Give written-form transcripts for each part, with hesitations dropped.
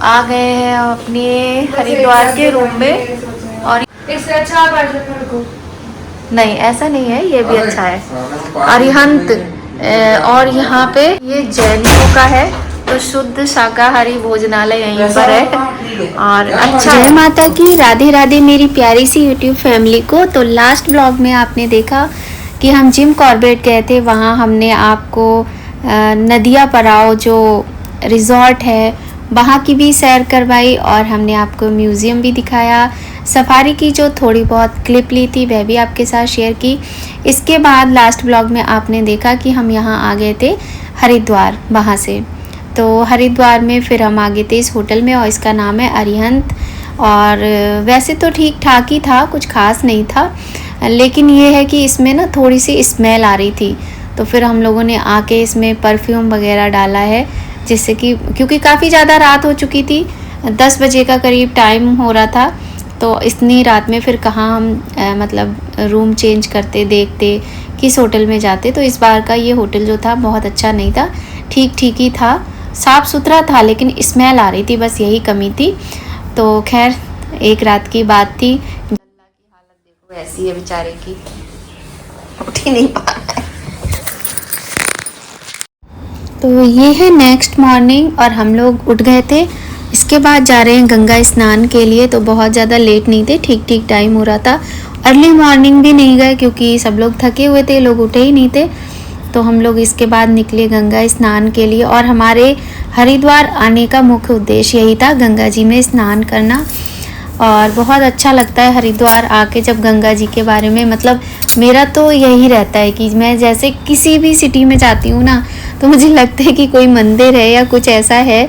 आ गए हैं अपने हरिद्वार के रूम में। और इससे अच्छा मेरे को नहीं, ऐसा नहीं है, ये भी अच्छा है। अरिहंत और यहाँ पे ये जैनियों का है, तो शुद्ध शाकाहारी भोजनालय यहीं पर है। और अच्छा, जय माता की, राधे राधे मेरी प्यारी सी यूट्यूब फैमिली को। तो लास्ट ब्लॉग में आपने देखा कि हम जिम कॉर्बेट गए थे, वहाँ हमने आपको नदिया पराव जो रिजॉर्ट है वहाँ की भी सैर करवाई, और हमने आपको म्यूज़ियम भी दिखाया। सफारी की जो थोड़ी बहुत क्लिप ली थी वह भी आपके साथ शेयर की। इसके बाद लास्ट ब्लॉग में आपने देखा कि हम यहाँ आ गए थे हरिद्वार, वहाँ से। तो हरिद्वार में फिर हम आ गए थे इस होटल में, और इसका नाम है अरिहंत। और वैसे तो ठीक ठाक ही था, कुछ खास नहीं था, लेकिन ये है कि इसमें ना थोड़ी सी स्मेल आ रही थी। तो फिर हम लोगों ने आके इसमें परफ्यूम वगैरह डाला है, जिससे कि क्योंकि काफ़ी ज़्यादा रात हो चुकी थी, 10 बजे का करीब टाइम हो रहा था। तो इतनी रात में फिर कहाँ हम मतलब रूम चेंज करते, देखते किस होटल में जाते। तो इस बार का ये होटल जो था बहुत अच्छा नहीं था, ठीक ठीक ही था, साफ़ सुथरा था, लेकिन स्मेल आ रही थी, बस यही कमी थी। तो खैर एक रात की बात थी। अल्लाह की हालत देखो, ऐसी है बेचारे की, उठ ही नहीं पा रहा है। तो ये है नेक्स्ट मॉर्निंग, और हम लोग उठ गए थे। इसके बाद जा रहे हैं गंगा स्नान के लिए। तो बहुत ज़्यादा लेट नहीं थे, ठीक ठीक टाइम हो रहा था। अर्ली मॉर्निंग भी नहीं गए क्योंकि सब लोग थके हुए थे, लोग उठे ही नहीं थे। तो हम लोग इसके बाद निकले गंगा स्नान के लिए। और हमारे हरिद्वार आने का मुख्य उद्देश्य यही था, गंगा जी में स्नान करना। और बहुत अच्छा लगता है हरिद्वार आके जब गंगा जी के बारे में, मतलब मेरा तो यही रहता है कि मैं जैसे किसी भी सिटी में जाती हूँ ना, तो मुझे लगता है कि कोई मंदिर है या कुछ ऐसा है,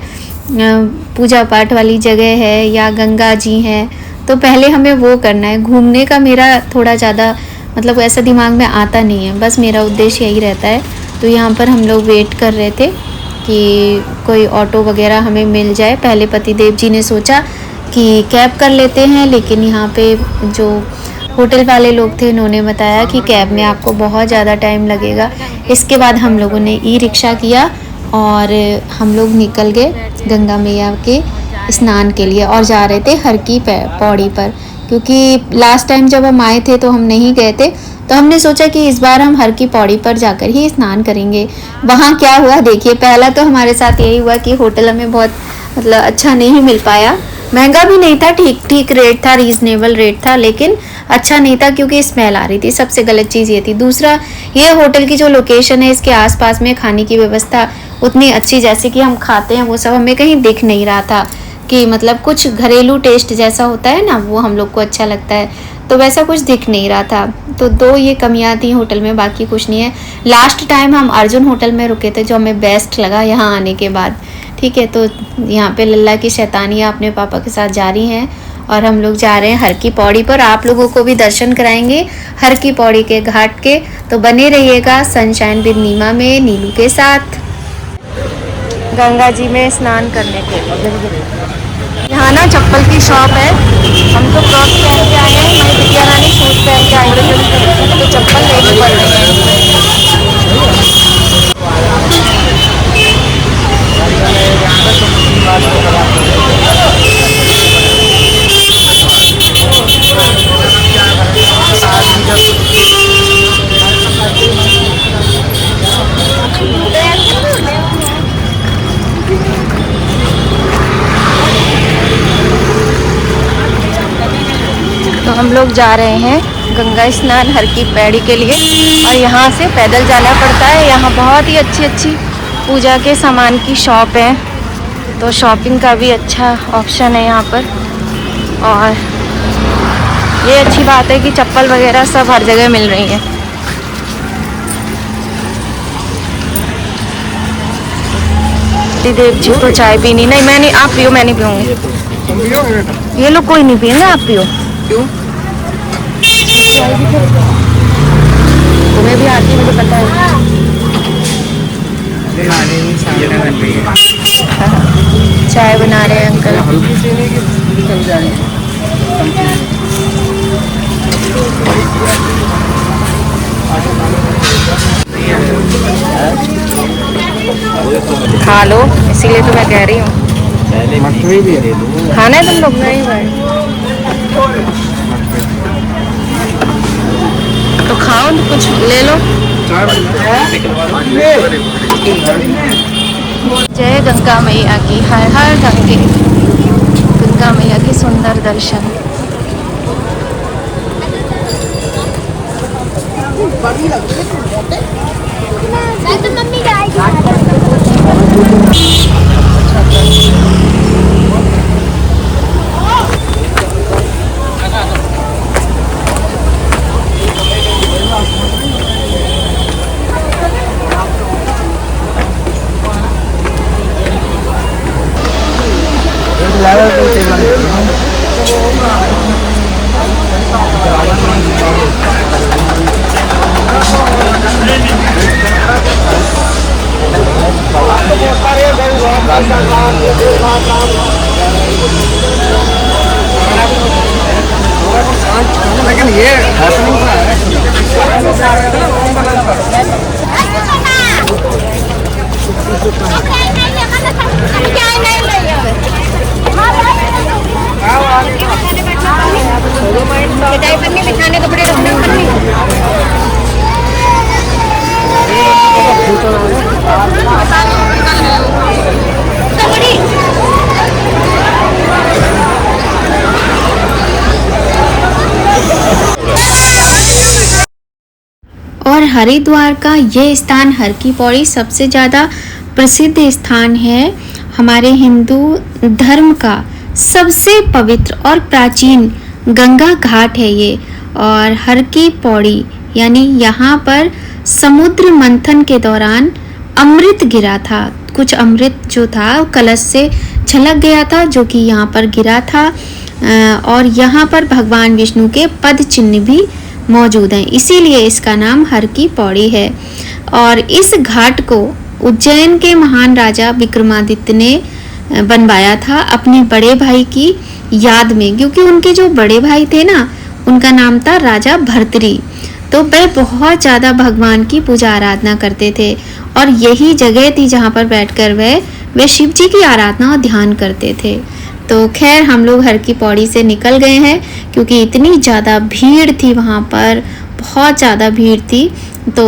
पूजा पाठ वाली जगह है या गंगा जी हैं, तो पहले हमें वो करना है। घूमने का मेरा थोड़ा ज़्यादा मतलब ऐसा दिमाग में आता नहीं है, बस मेरा उद्देश्य यही रहता है। तो यहाँ पर हम लोग वेट कर रहे थे कि कोई ऑटो वगैरह हमें मिल जाए। पहले पतिदेव जी ने सोचा कि कैब कर लेते हैं, लेकिन यहाँ पे जो होटल वाले लोग थे उन्होंने बताया कि कैब में आपको बहुत ज़्यादा टाइम लगेगा। इसके बाद हम लोगों ने ई रिक्शा किया और हम लोग निकल गए गंगा मैया के स्नान के लिए, और जा रहे थे हर की पौड़ी पर। क्योंकि लास्ट टाइम जब हम आए थे तो हम नहीं गए थे, तो हमने सोचा कि इस बार हम हर की पौड़ी पर जाकर ही स्नान करेंगे। वहाँ क्या हुआ देखिए, पहला तो हमारे साथ यही हुआ कि होटल हमें बहुत मतलब अच्छा नहीं मिल पाया। महंगा भी नहीं था, ठीक ठीक रेट था, रीज़नेबल रेट था, लेकिन अच्छा नहीं था क्योंकि स्मेल आ रही थी। सबसे गलत चीज़ ये थी। दूसरा, ये होटल की जो लोकेशन है, इसके आसपास में खाने की व्यवस्था उतनी अच्छी जैसे कि हम खाते हैं वो सब हमें कहीं दिख नहीं रहा था, कि मतलब कुछ घरेलू टेस्ट जैसा होता है ना, वो हम लोग को अच्छा लगता है, तो वैसा कुछ दिख नहीं रहा था। तो दो ये कमियां थी होटल में, बाकी कुछ नहीं है। लास्ट टाइम हम अर्जुन होटल में रुके थे, जो हमें बेस्ट लगा यहाँ आने के बाद। ठीक है, तो यहाँ पे लल्ला की शैतानियाँ अपने पापा के साथ जारी हैं, और हम लोग जा रहे हैं हर की पौड़ी पर। आप लोगों को भी दर्शन कराएंगे हर की पौड़ी के घाट के, तो बने रहिएगा सनशाइन विद नीमा में नीलू के साथ गंगा जी में स्नान करने के लिए। यहाँ ना चप्पल की शॉप है, हम तो क्रॉक्स पहन के आए हैं, हमारी बिटिया रानी शूज पहन के आई है, तो चप्पल लेनी पड़ रही है। तो हम लोग जा रहे हैं गंगा स्नान हर की पैड़ी के लिए, और यहाँ से पैदल जाना पड़ता है। यहाँ बहुत ही अच्छी अच्छी पूजा के सामान की शॉप है, तो शॉपिंग का भी अच्छा ऑप्शन है यहाँ पर। और ये अच्छी बात है कि चप्पल वगैरह सब हर जगह मिल रही है। देव जी को चाय पीनी नहीं, मैं नहीं, आप पियो, मैं नहीं पीऊँगी। ये लोग कोई नहीं पिएंगे, आप पियो। क्यों? तुम्हें भी आती है, मुझे पता है। चाय बना रहे हैं अंकल। खा लो, इसीलिए तो मैं कह रही हूँ। मठरी भी है। खाना है तुम लोग? नहीं भाई। तो खाओ, कुछ ले लो। जय गंगा मैया की, हर हर गंगे। गंगा मैया के सुंदर दर्शन। लेकिन ये हैपनिंग सा है। बिछाने कपड़े रखने और हरिद्वार का ये स्थान हर की पौड़ी सबसे ज़्यादा प्रसिद्ध स्थान है। हमारे हिंदू धर्म का सबसे पवित्र और प्राचीन गंगा घाट है ये। और हर की पौड़ी यानी यहाँ पर समुद्र मंथन के दौरान अमृत गिरा था। कुछ अमृत जो था कलश से छलक गया था, जो कि यहाँ पर गिरा था। और यहाँ पर भगवान विष्णु के पद चिन्ह भी मौजूद हैं, इसीलिए इसका नाम हर की पौड़ी है। और इस घाट को उज्जैन के महान राजा विक्रमादित्य ने बनवाया था अपने बड़े भाई की याद में, क्योंकि उनके जो बड़े भाई थे ना, उनका नाम था राजा भर्तरी। तो वह बहुत ज़्यादा भगवान की पूजा आराधना करते थे और यही जगह थी जहाँ पर बैठकर वह शिव जी की आराधना और ध्यान करते थे। तो खैर हम लोग हर की पौड़ी से निकल गए हैं, क्योंकि इतनी ज़्यादा भीड़ थी वहाँ पर, बहुत ज़्यादा भीड़ थी। तो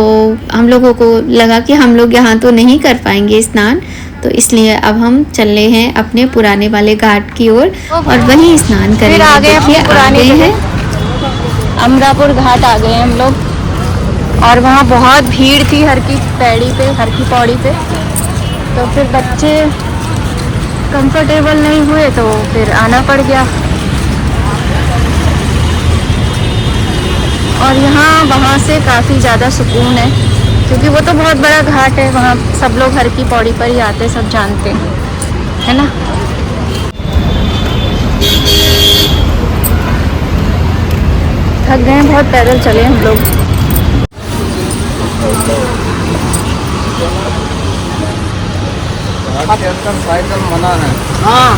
हम लोगों को लगा कि हम लोग यहाँ तो नहीं कर पाएंगे स्नान, तो इसलिए अब हम चल रहे हैं अपने पुराने वाले घाट की ओर और वहीं स्नान करेंगे। आ गए अपने पुराने हैं अमरापुर घाट आ गए हम लोग, और वहाँ बहुत भीड़ थी हर की पौड़ी पे। तो फिर बच्चे कंफर्टेबल नहीं हुए तो फिर आना पड़ गया। और यहाँ वहाँ से काफ़ी ज़्यादा सुकून है, क्योंकि वो तो बहुत बड़ा घाट है। वहाँ सब लोग हर की पौड़ी पर ही आते, सब जानते हैं, है ना। थक गए बहुत, पैदल चले हम लोग। साइकिल मना है। हाँ,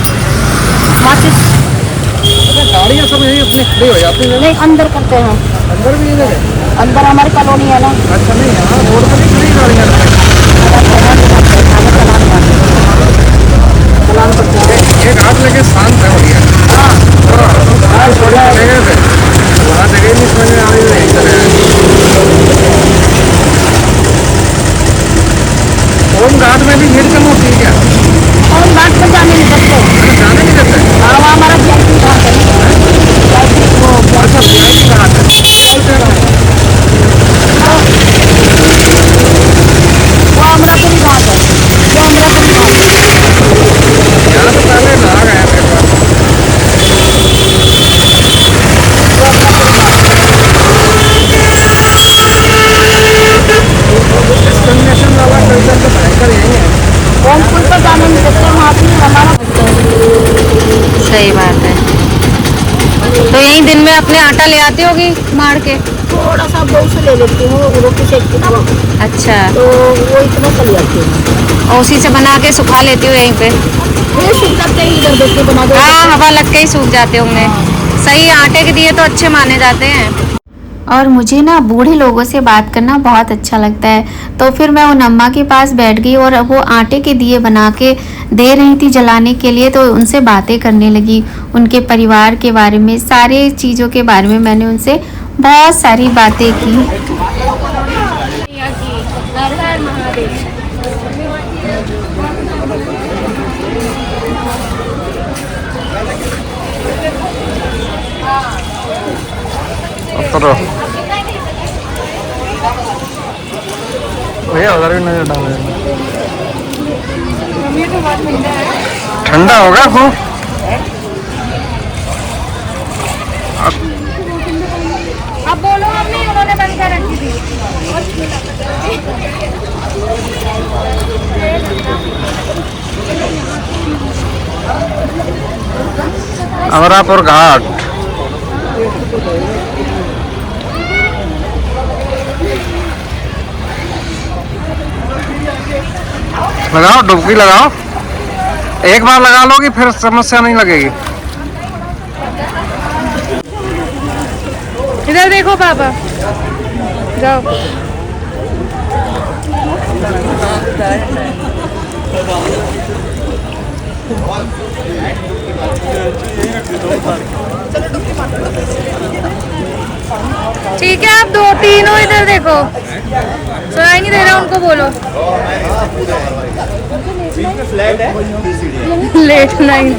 गाड़ियाँ सब यही अपने खड़ी हो जाती हैं। नहीं, अंदर करते हैं। अंदर भी इधर है? अंदर हमारी कॉलोनी है ना। अच्छा, नहीं यहाँ रोड पर नहीं खड़ी गाड़ियाँ। ये घाट लेके शांत है बढ़िया। हाँ, थोड़ी जगह पे वहाँ जगह नहीं समझ में आ रही है। ओम घाट में भी भीड़ कम होती है क्या? और घाट पर जाने नहीं सकते। जाने नहीं देते? हाँ, वहाँ हमारा VIP घाट है। अच्छा, VIP घाट है। वो अमरापुरी घाट है। वो अमरापुरी घाट है। यहाँ तो पहले नहा गया मेरे पास। डिस्क्रिमिनेशन वाला कल्चर तो भयंकर यही है। ओम पुल पर जाने नहीं सकते, वहाँ भी हमारा। सही बात है। तो यही दिन में अपने आटा ले आती होगी मार के? थोड़ा सा बहुत से ले लेती हूँ, रोटी सेकती ना वो, अच्छा, तो वो इतना चल जाती है। और उसी से बना के सुखा लेती हूँ यहीं पे? ये सूख जाते हैं, इधर देख के बना दो। हाँ, हवा लग के ही सूख जाते होंगे। सही, आटे के दिए तो अच्छे माने जाते हैं। और मुझे ना बूढ़े लोगों से बात करना बहुत अच्छा लगता है। तो फिर मैं उन अम्मा के पास बैठ गई और वो आटे के दिए बना के दे रही थी जलाने के लिए, तो उनसे बातें करने लगी। उनके परिवार के बारे में, सारे चीज़ों के बारे में मैंने उनसे बहुत सारी बातें की। हर हर महादेव। उतरो भैया, उधर भी नजर डाल। ठंडा होगा खूब। अब बोलो मम्मी, उन्होंने बंद कर रखी थी। अमरापुर घाट। लगाओ डुबकी लगाओ, एक बार लगा लोगी फिर समस्या नहीं लगेगी। इधर देखो पापा, जाओ। ठीक है, आप दो तीनों इधर देखो, सुनाई नहीं दे रहा उनको, बोलो। लेट नहीं।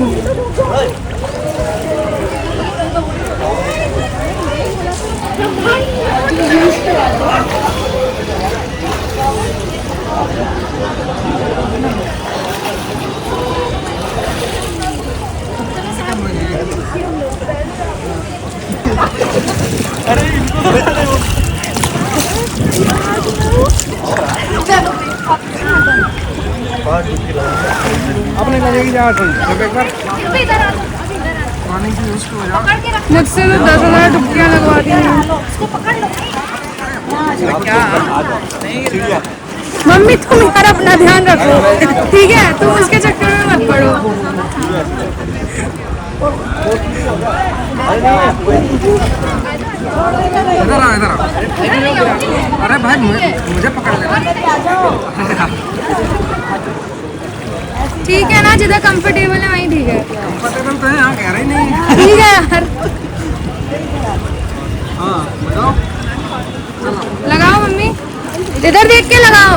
अपने लगेगी जहाँ जब एक बार पानी की उसको हो जाओ। मुझसे तो 10,000 डुबकियाँ लगवा दी हैं। मम्मी तुम यार अपना ध्यान रखो, ठीक है? तुम उसके चक्कर में मत पड़ो। इधर आ, इधर आ। अरे भाई मुझे पकड़ लेना। ठीक है ना, जिधर कंफर्टेबल है वहीं ठीक है। कंफर्टेबल तो है, यहाँ कह रही नहीं। ठीक है यार, हाँ बताओ। लगाओ मम्मी, इधर देख के लगाओ।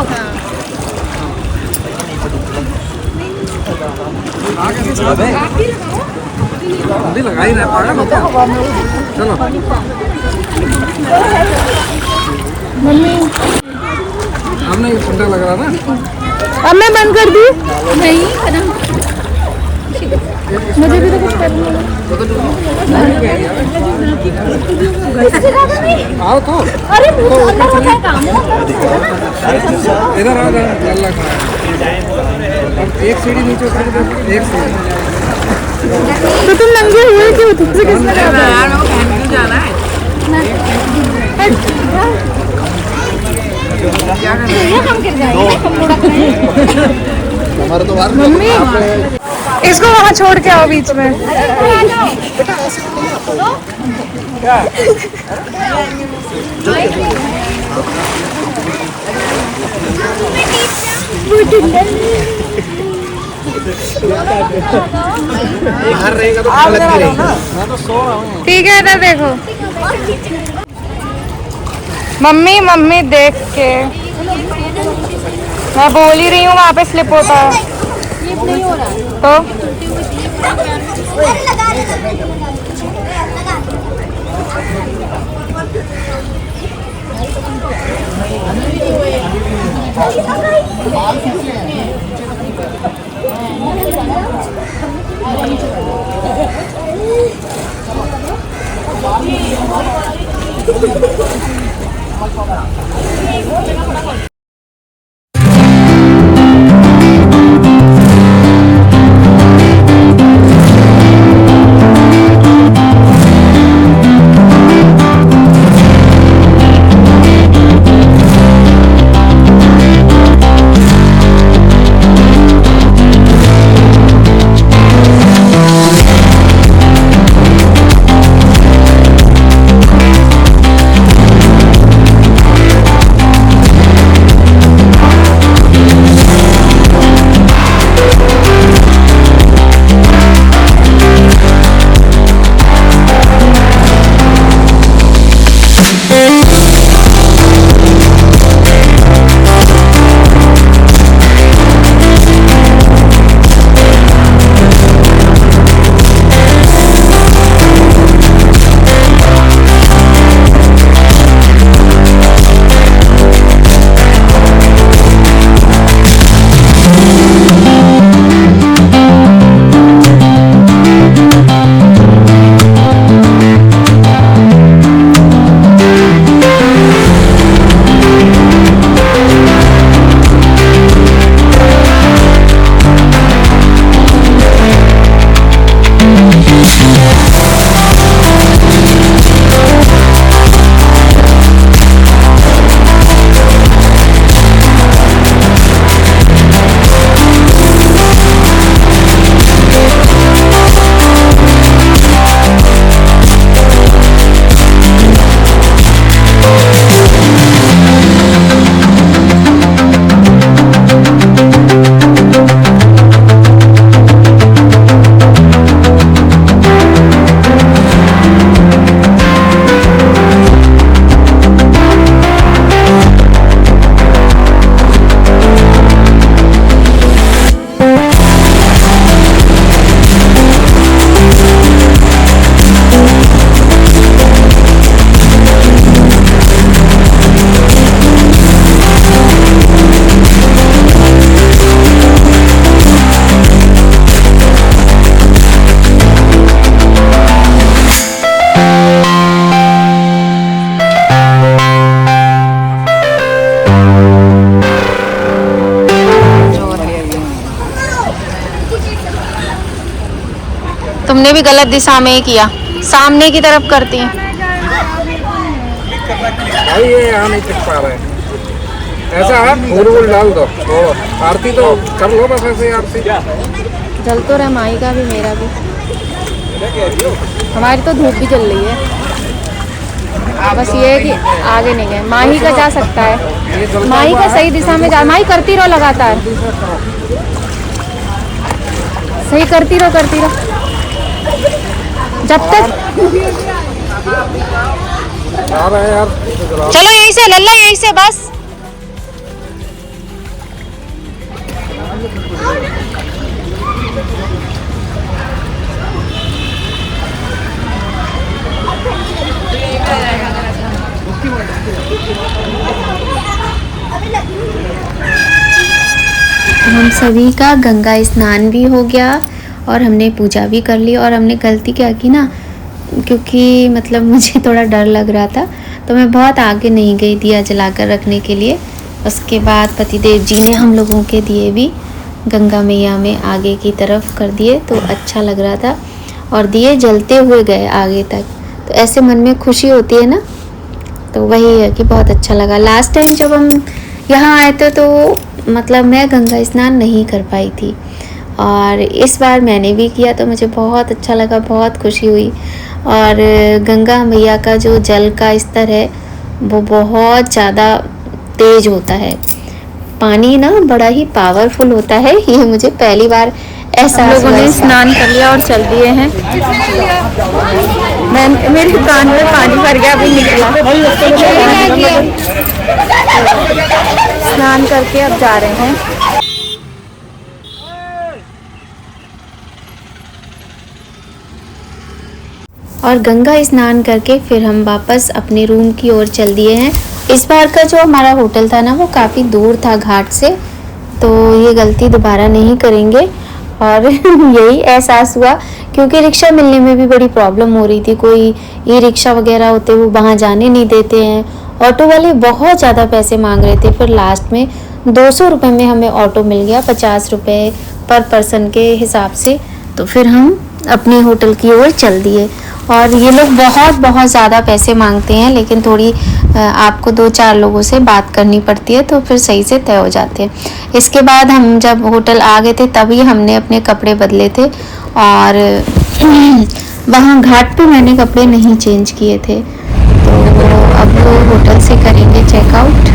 जल्दी लगा ही रहा पागल हो क्या? चलो मम्मी हमने ये ठंडा लग रहा ना। अब मैं बंद कर दूँ? नहीं, मुझे भी तो कुछ करना है। आओ तो। अरे काम इधर आ, अल्लाह खड़ा। एक सीढ़ी नीचे उतर के, एक सीढ़ी। तो तुम नंगे हुए क्यों? तुमसे किसने कहा? जाना है। हम गिर जाएंगे, हम लुढ़क रहे हैं। मम्मी इसको वहाँ छोड़ के आओ बीच में। घर रहेगा तो अलग रहेगी। मैं तो सो रहा हूँ। ठीक है, इधर देखो मम्मी, मम्मी देख के, मैं बोल ही रही हूँ वहाँ पे स्लिप होता है तो। तुमने भी गलत दिशा में ही किया, सामने की तरफ करती हैं। भाई ये यहाँ नहीं टिक पा रहे, ऐसा है फूल डाल दो तो आरती तो कर लो बस ऐसे आरती। जल तो रहा माई का भी, मेरा भी, हमारी तो धूप भी जल रही है। बस ये है कि आगे नहीं गए, माही का जा सकता है, माही का सही दिशा में जा, माही करती रहो लगातार, सही करती रहो जब तक। आ रहे हैं यार, चलो यहीं से लल्ला, यहीं से बस। हम सभी का गंगा स्नान भी हो गया और हमने पूजा भी कर ली। और हमने गलती क्या की ना, क्योंकि मतलब मुझे थोड़ा डर लग रहा था तो मैं बहुत आगे नहीं गई दिया जलाकर रखने के लिए। उसके बाद पतिदेव जी ने हम लोगों के दिए भी गंगा मैया में आगे की तरफ कर दिए, तो अच्छा लग रहा था और दिए जलते हुए गए आगे तक, तो ऐसे मन में खुशी होती है ना, तो वही है कि बहुत अच्छा लगा। लास्ट टाइम जब हम यहाँ आए थे तो मतलब मैं गंगा स्नान नहीं कर पाई थी और इस बार मैंने भी किया तो मुझे बहुत अच्छा लगा, बहुत खुशी हुई। और गंगा मैया का जो जल का स्तर है वो बहुत ज़्यादा तेज होता है, पानी ना बड़ा ही पावरफुल होता है, ये मुझे पहली बार ऐसा। लोगों ने स्नान कर लिया और चल दिए हैं। मैं मेरे कान में पानी भर गया, अभी निकला। स्नान करके अब जा रहे हैं। और गंगा स्नान करके फिर हम वापस अपने रूम की ओर चल दिए हैं। इस बार का जो हमारा होटल था ना वो काफ़ी दूर था घाट से, तो ये गलती दोबारा नहीं करेंगे। और यही एहसास हुआ क्योंकि रिक्शा मिलने में भी बड़ी प्रॉब्लम हो रही थी, कोई ई रिक्शा वगैरह होते वो वहाँ जाने नहीं देते हैं, ऑटो वाले बहुत ज़्यादा पैसे मांग रहे थे। फिर लास्ट में 200 रुपये में हमें ऑटो मिल गया, 50 रुपये पर पर्सन के हिसाब से। तो फिर हम अपने होटल की ओर चल दिए। और ये लोग बहुत ज़्यादा पैसे मांगते हैं, लेकिन थोड़ी आपको 2-4 लोगों से बात करनी पड़ती है तो फिर सही से तय हो जाते हैं। इसके बाद हम जब होटल आ गए थे तभी हमने अपने कपड़े बदले थे और वहाँ घाट पे मैंने कपड़े नहीं चेंज किए थे। तो अब होटल से करेंगे चेकआउट।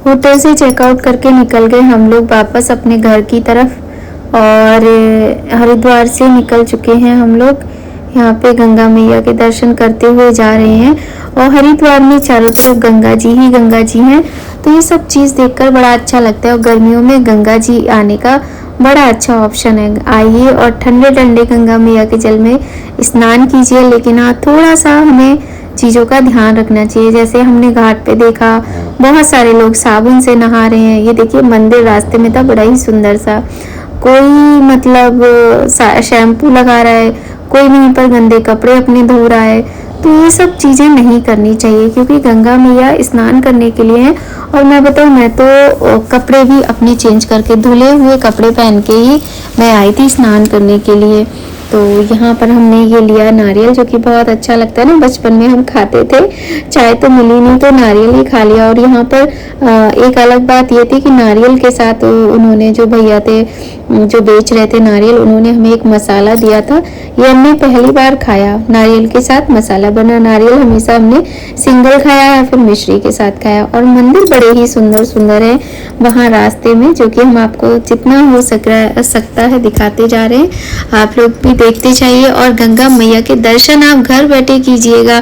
होटल से चेकआउट करके निकल गए हम लोग वापस अपने घर की तरफ और हरिद्वार से निकल चुके हैं हम लोग। यहाँ पे गंगा मैया के दर्शन करते हुए जा रहे हैं और हरिद्वार में चारों तरफ गंगा जी ही गंगा जी हैं, तो ये सब चीज़ देखकर बड़ा अच्छा लगता है। और गर्मियों में गंगा जी आने का बड़ा अच्छा ऑप्शन है, आइए और ठंडे ठंडे गंगा मैया के जल में स्नान कीजिए। लेकिन हाँ, थोड़ा सा हमें चीज़ों का ध्यान रखना चाहिए। जैसे हमने घाट पे देखा बहुत सारे लोग साबुन से नहा रहे हैं। ये देखिए मंदिर रास्ते में था, बड़ा ही सुंदर सा, कोई मतलब शैम्पू लगा रहा है, कोई वहीं पर गंदे कपड़े अपने धो रहा है। तो ये सब चीज़ें नहीं करनी चाहिए क्योंकि गंगा मैया स्नान करने के लिए हैं। और मैं बताऊँ, मैं तो कपड़े भी अपने चेंज करके धुले हुए कपड़े पहन के ही मैं आई थी स्नान करने के लिए। तो यहाँ पर हमने ये लिया नारियल, जो कि बहुत अच्छा लगता है ना, बचपन में हम खाते थे, चाय तो मिली नहीं तो नारियल ही खा लिया। और यहाँ पर एक अलग बात ये थी कि नारियल के साथ उन्होंने, जो भैया थे जो बेच रहे थे नारियल, उन्होंने हमें एक मसाला दिया था। ये हमने पहली बार खाया, नारियल के साथ मसाला बना नारियल। हमेशा हमने सिंगल खाया या फिर मिश्री के साथ खाया। और मंदिर बड़े ही सुंदर सुंदर है वहाँ रास्ते में, जो कि हम आपको जितना हो सकता है दिखाते जा रहे हैं। आप लोग भी देखते जाइए और गंगा मैया के दर्शन आप घर बैठे कीजिएगा,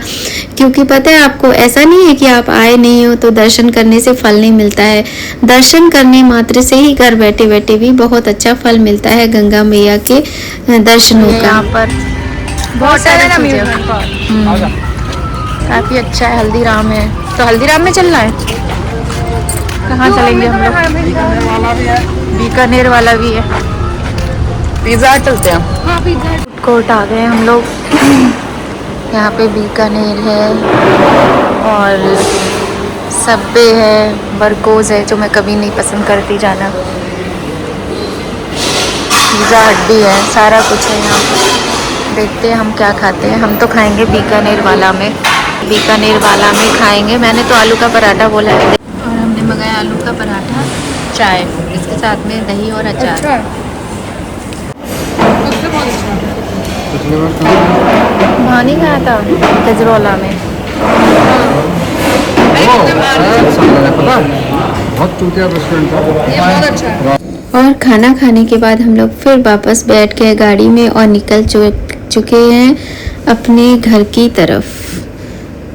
क्योंकि पता है आपको, ऐसा नहीं है कि आप आए नहीं हो तो दर्शन करने से फल नहीं मिलता है। दर्शन करने मात्र से ही घर बैठे बैठे भी बहुत अच्छा फल मिलता है गंगा मैया के दर्शनों का। यहाँ पर बहुत सारे काफ़ी अच्छा है। हल्दीराम है, तो हल्दीराम में चलना है। कहाँ चलेंगे हम लोग? बीकानेर वाला भी है। पिज्जा चलते हैं। हाँ, पिज्जा कोर्ट आ गए हम लोग। यहाँ पे बीकानेर है और सबवे है, बरकोज है, जो मैं कभी नहीं पसंद करती जाना। पिज़्ज़ा हट भी है, सारा कुछ है यहाँ पे। देखते हैं हम क्या खाते हैं। हम तो खाएंगे बीकानेर वाला में, बीकानेर वाला में खाएंगे। मैंने तो आलू का पराठा बोला है और हमने मंगाया आलू का पराठा, चाय, इसके साथ में दही और अचार। वहाँ नहीं खाया था गजरौला में। बहुत चूतिया रेस्टोरेंट था। और खाना खाने के बाद हम लोग फिर वापस बैठ गए गाड़ी में और निकल चुके हैं अपने घर की तरफ।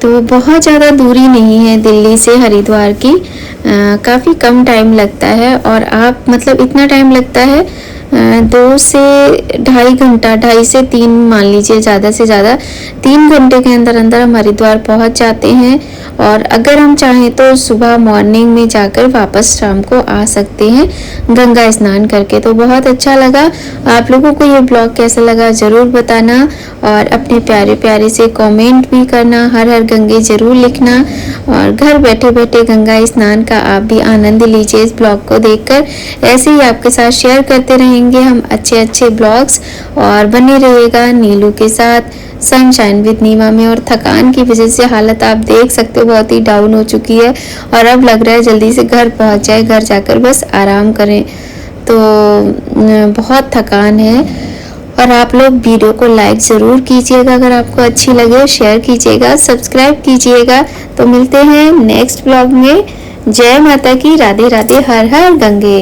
तो बहुत ज़्यादा दूरी नहीं है दिल्ली से हरिद्वार की, काफ़ी कम टाइम लगता है। और आप मतलब इतना टाइम लगता है 2 से ढाई घंटा, 2.5 से 3 मान लीजिए, ज़्यादा से ज़्यादा 3 घंटे के अंदर अंदर हम हरिद्वार पहुंच जाते हैं। और अगर हम चाहें तो सुबह मॉर्निंग में जाकर वापस शाम को आ सकते हैं गंगा स्नान करके। तो बहुत अच्छा लगा। आप लोगों को ये ब्लॉग कैसा लगा ज़रूर बताना और अपने प्यारे प्यारे से कमेंट भी करना। हर हर गंगे ज़रूर लिखना। और घर बैठे बैठे गंगा स्नान का आप भी आनंद लीजिए इस ब्लॉग को देखकर। ऐसे ही आपके साथ शेयर करते रहेंगे हम अच्छे अच्छे ब्लॉग्स। और बने रहिएगा नीलू के साथ सनशाइन विद नीमा में। और थकान की वजह से हालत आप देख सकते हो बहुत ही डाउन हो चुकी है और अब लग रहा है जल्दी से घर पहुंच जाए, घर जाकर बस आराम करें। तो बहुत थकान है। और आप लोग वीडियो को लाइक ज़रूर कीजिएगा अगर आपको अच्छी लगे, शेयर कीजिएगा, सब्सक्राइब कीजिएगा। तो मिलते हैं नेक्स्ट ब्लॉग में। जय माता की, राधे राधे, हर हर गंगे।